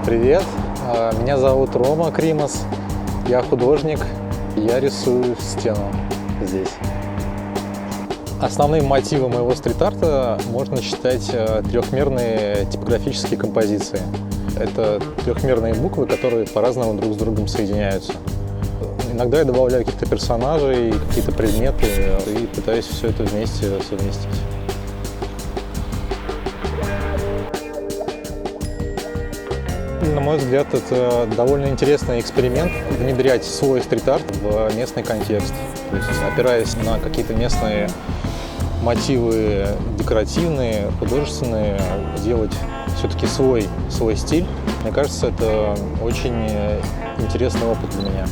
Привет, меня зовут Рома Кримас, я художник, я рисую стену здесь. Основным мотивом моего стрит-арта можно считать трехмерные типографические композиции. Это трехмерные буквы, которые по-разному друг с другом соединяются. Иногда я добавляю каких-то персонажей, какие-то предметы и пытаюсь все это вместе совместить. На мой взгляд, это довольно интересный эксперимент — внедрять свой стрит-арт в местный контекст. То есть, опираясь на какие-то местные мотивы декоративные, художественные, делать все-таки свой стиль. Мне кажется, это очень интересный опыт для меня.